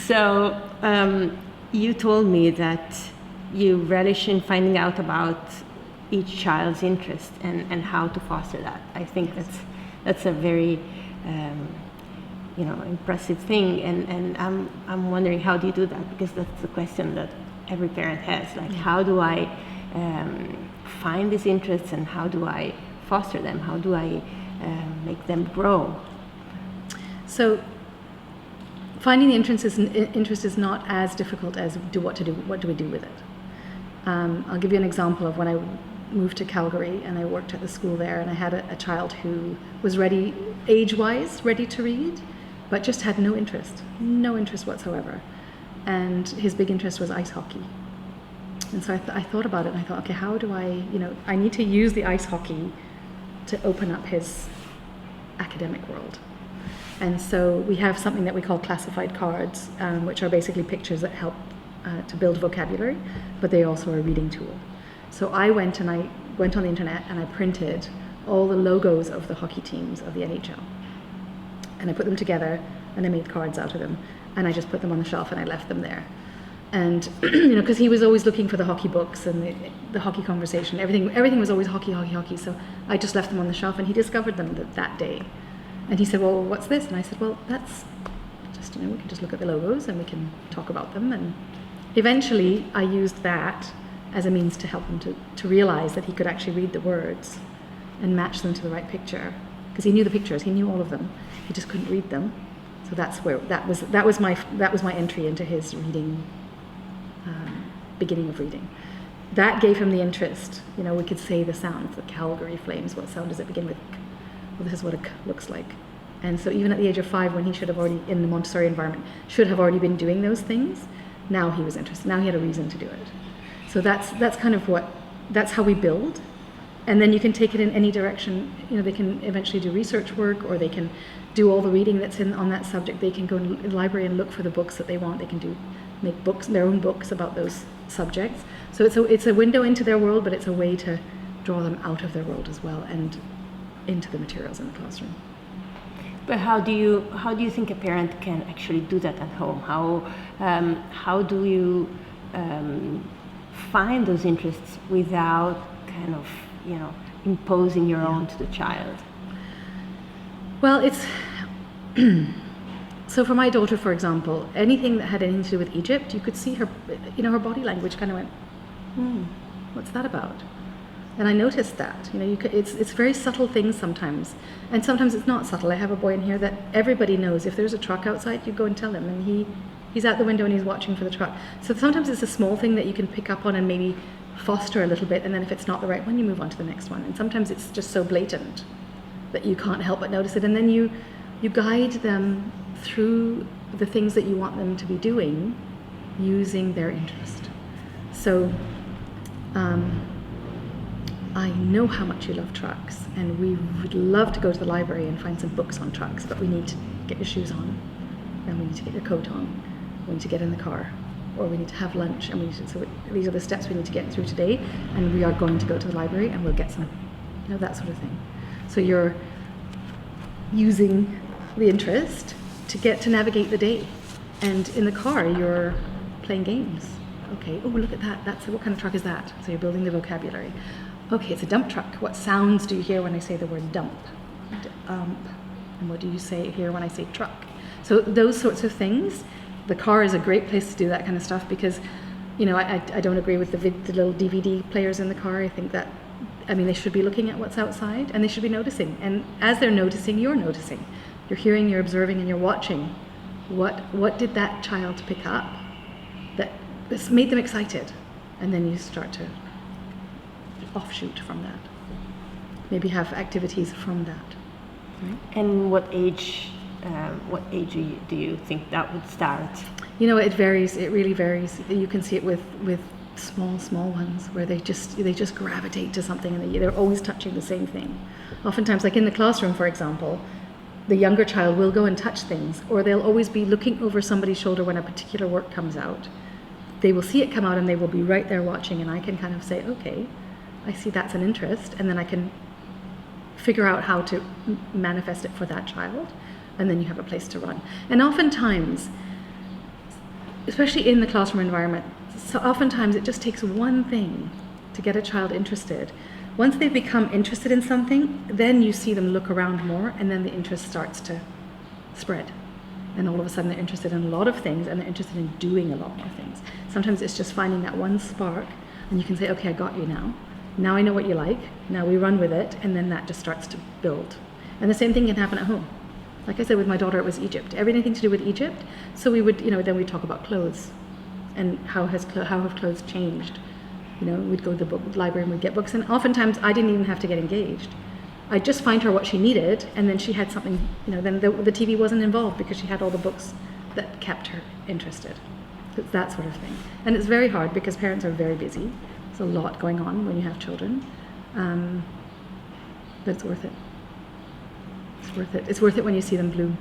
So you told me that you relish in finding out about each child's interest and how to foster that. I think that's a very impressive thing, and I'm wondering, how do you do that? Because that's the question that every parent has. Like, how do I find these interests, and how do I foster them? How do I make them grow? So finding the interest is not as difficult as what do we do with it. I'll give you an example of when I moved to Calgary and I worked at the school there, and I had a child who was ready, age-wise, ready to read, but just had no interest whatsoever. And his big interest was ice hockey. And so I thought about it, and I thought, okay, how do I need to use the ice hockey to open up his academic world. And so we have something that we call classified cards, which are basically pictures that help to build vocabulary, but they also are a reading tool. So I went on the internet and I printed all the logos of the hockey teams of the NHL. And I put them together and I made cards out of them. And I just put them on the shelf and I left them there. And, because he was always looking for the hockey books and the hockey conversation, everything was always hockey, hockey, hockey. So I just left them on the shelf, and he discovered them that day. And he said, well, what's this? And I said, well, that's just, we can just look at the logos and we can talk about them. And eventually I used that as a means to help him to realize that he could actually read the words and match them to the right picture. Because he knew the pictures, he knew all of them. He just couldn't read them. So that's where that was my entry into his reading, beginning of reading. That gave him the interest. We could say the sounds, the Calgary Flames. What sound does it begin with? Well, this is what it looks like. And so even at the age of 5, when he should have already, in the Montessori environment, should have already been doing those things, now he was interested. Now he had a reason to do it. So that's kind of that's how we build. And then you can take it in any direction. They can eventually do research work, or they can do all the reading that's on that subject. They can go to the library and look for the books that they want. They can make books, their own books about those subjects. So it's a window into their world, but it's a way to draw them out of their world as well and into the materials in the classroom. But how do you think a parent can actually do that at home? How do you find those interests without kind of imposing your own to the child? Well, it's so for my daughter, for example, anything that had anything to do with Egypt, you could see her, her body language kind of went, what's that about? And I noticed that, it's very subtle things sometimes. And sometimes it's not subtle. I have a boy in here that everybody knows. If there's a truck outside, you go and tell him, and he's out the window and he's watching for the truck. So sometimes it's a small thing that you can pick up on and maybe foster a little bit, and then if it's not the right one, you move on to the next one. And sometimes it's just so blatant that you can't help but notice it. And then you guide them through the things that you want them to be doing using their interest. So I know how much you love trucks, and we would love to go to the library and find some books on trucks, but we need to get your shoes on, and we need to get your coat on, we need to get in the car, or we need to have lunch, and so these are the steps we need to get through today, and we are going to go to the library and we'll get some, that sort of thing. So you're using the interest to navigate the day, and in the car you're playing games. Okay, oh, look at that, what kind of truck is that? So you're building the vocabulary. Okay, it's a dump truck. What sounds do you hear when I say the word dump? And what do you hear when I say truck? So those sorts of things. The car is a great place to do that kind of stuff, because, I don't agree with the little DVD players in the car. I think that, they should be looking at what's outside, and they should be noticing. And as they're noticing, you're noticing. You're hearing, you're observing, and you're watching. What did that child pick up that made them excited? And then you start to offshoot from that. Maybe have activities from that. Right? And what age do you think that would start? It varies. It really varies. You can see it with small ones where they just gravitate to something, and they're always touching the same thing. Oftentimes, like in the classroom, for example, the younger child will go and touch things, or they'll always be looking over somebody's shoulder when a particular work comes out. They will see it come out, and they will be right there watching, and I can kind of say, okay, I see that's an interest, and then I can figure out how to manifest it for that child, and then you have a place to run. And oftentimes, especially in the classroom environment, so oftentimes it just takes one thing to get a child interested. Once they've become interested in something, then you see them look around more, and then the interest starts to spread. And all of a sudden they're interested in a lot of things, and they're interested in doing a lot more things. Sometimes it's just finding that one spark, and you can say, okay, I got you now. Now I know what you like. Now we run with it, and then that just starts to build. And the same thing can happen at home. Like I said, with my daughter, it was Egypt. Everything to do with Egypt. So we would, then we'd talk about clothes, and how have clothes changed. We'd go to the book library and we'd get books, and oftentimes I didn't even have to get engaged. I'd just find her what she needed, and then she had something, then the TV wasn't involved because she had all the books that kept her interested. It's that sort of thing. And it's very hard because parents are very busy. There's a lot going on when you have children. But it's worth it. It's worth it. It's worth it when you see them bloom.